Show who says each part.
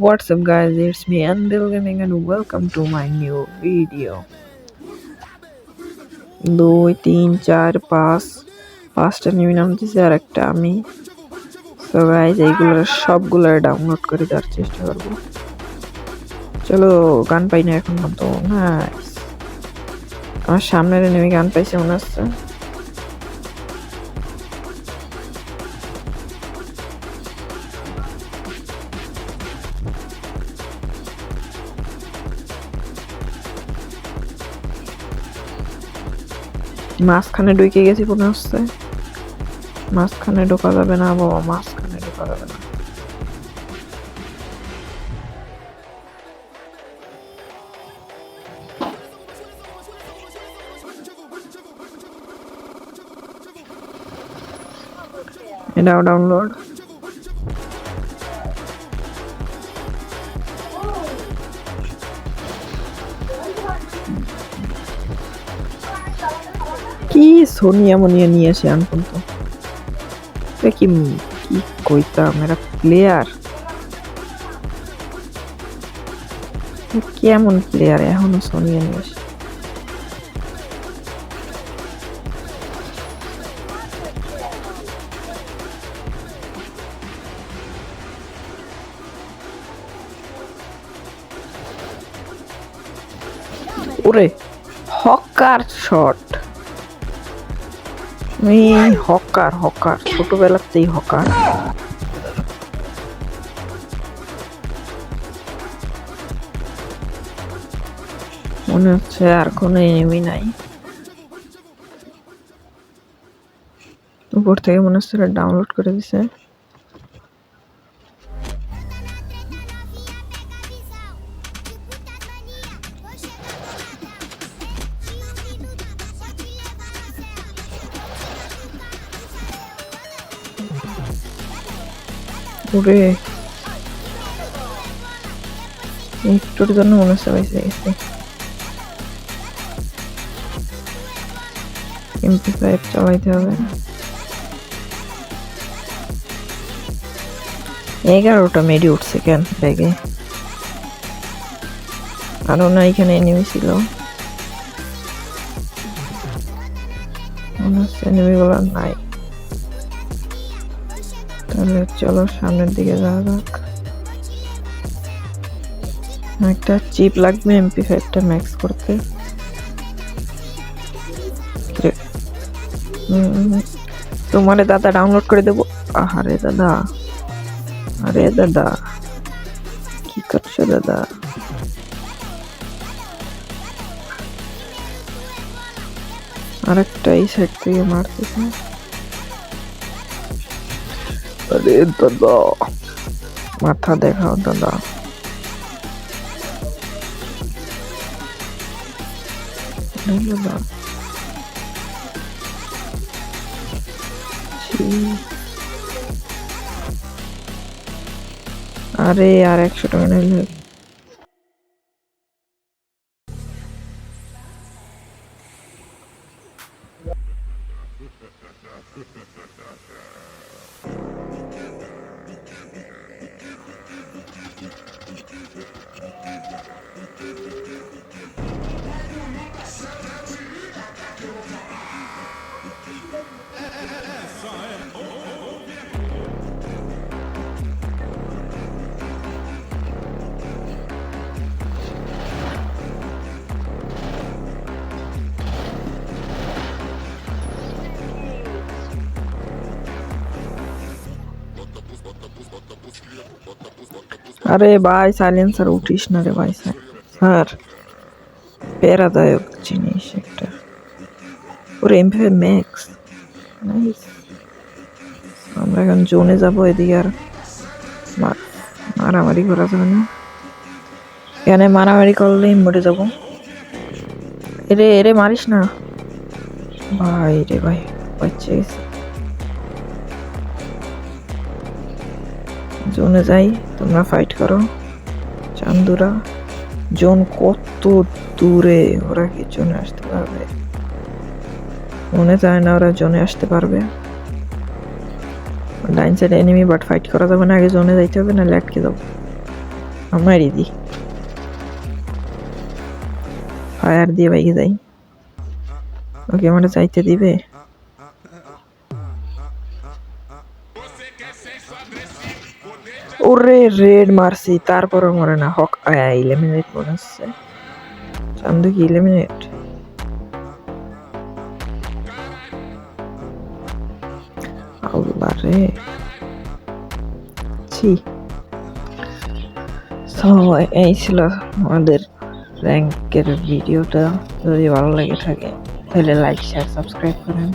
Speaker 1: What's up guys, it's me Andil Gaming and welcome to my new video. 2 3 4 5 পাঁচটা new নাম দিয়েছে আর একটা আমি। সো গাইস এইগুলোর সবগুলোর ডাউনলোড করে দেওয়ার চেষ্টা করব। চলো গান পাই না এখন পর্যন্ত। নাইস, আমার সামনের এনিমি গান পাইছে মনে হচ্ছে। মাঝখানে ঢুকে গেছি মনে হচ্ছে। মাঝখানে ঢোকা যাবে না বাবা, মাঝখানে ঢোকা যাবে না। এটাও ডাউনলোড। কি সোনিয়া মনিয়া নিয়ে আসে আনপন তো কি কি কইতাম, এরা প্লেয়ার কেমন প্লেয়ার এখনো সোনিয়া নিয়ে আসে। ওরে হকার শট, হকার হকার ছোটবেলাতেই হকার। মনে হচ্ছে আর কোনো এনিমি নাই উপর থেকে, মনে হচ্ছে ডাউনলোড করে দিছে। ওরে একটুর জন্য মনে হচ্ছে পাইছে গেছে। MP5 চালাইতে হবে। 11টা মেডি উঠছে কেন ব্যাগে? আরো না এখানে এনিমি ছিল মনে হচ্ছে, এনিমিগুলো নাই। তাহলে চলো সামনের দিকে যাওয়া যাক। একটা চিপ লাগবে MP5টা ম্যাক্স করতে। তোমারে দাদা ডাউনলোড করে দেবো। আরে দাদা, আরে দাদা কি করছো দাদা? আরেকটা এই সাইড থেকে মারতেছে। আরে দাদা মাথা দেখাও দাদা। দাদা আরে আর 100 টাকা নিলে আরে ভাই সাইলেন্সার উঠিস না রে ভাই। স্যার প্যারাদায়ক জিনিস একটা। ওরে MP5 ম্যাক্স নাইস। আমরা এখন জোনে যাবো, এদিকে আর মারামারি করা যাবে না। এখানে মারামারি করলেই মরে যাবো। এরে এরে মারিস না ভাই রে ভাই, বাচ্চা গেছে। জোনে যাই, তোমরা ফাইট করো। চান্দুরা জোন কত দূরে, ওরা কি জোনে আসতে পারবে? মনে চায় না ওরা জোনে আসতে পারবে। ডাইন সাইড এনিমি, বাট ফাইট করা যাবে না, আগে জোনে যাইতে হবে, নাহলে আটকে যাবো। মারি দি ফায়ার দিয়ে বাইকে যাই ওকে আমার চাইতে দিবে ওরে রেড মারছি তারপরও মরে না হক ইলিমিনেট মনে হচ্ছে চান্দু কি ইলিমিনেট আল্লাহ রে ছি তো এই ছিল আমাদের র্যাঙ্কের ভিডিওটা যদি ভালো লেগে থাকে তাহলে লাইক শেয়ার সাবস্ক্রাইব করেন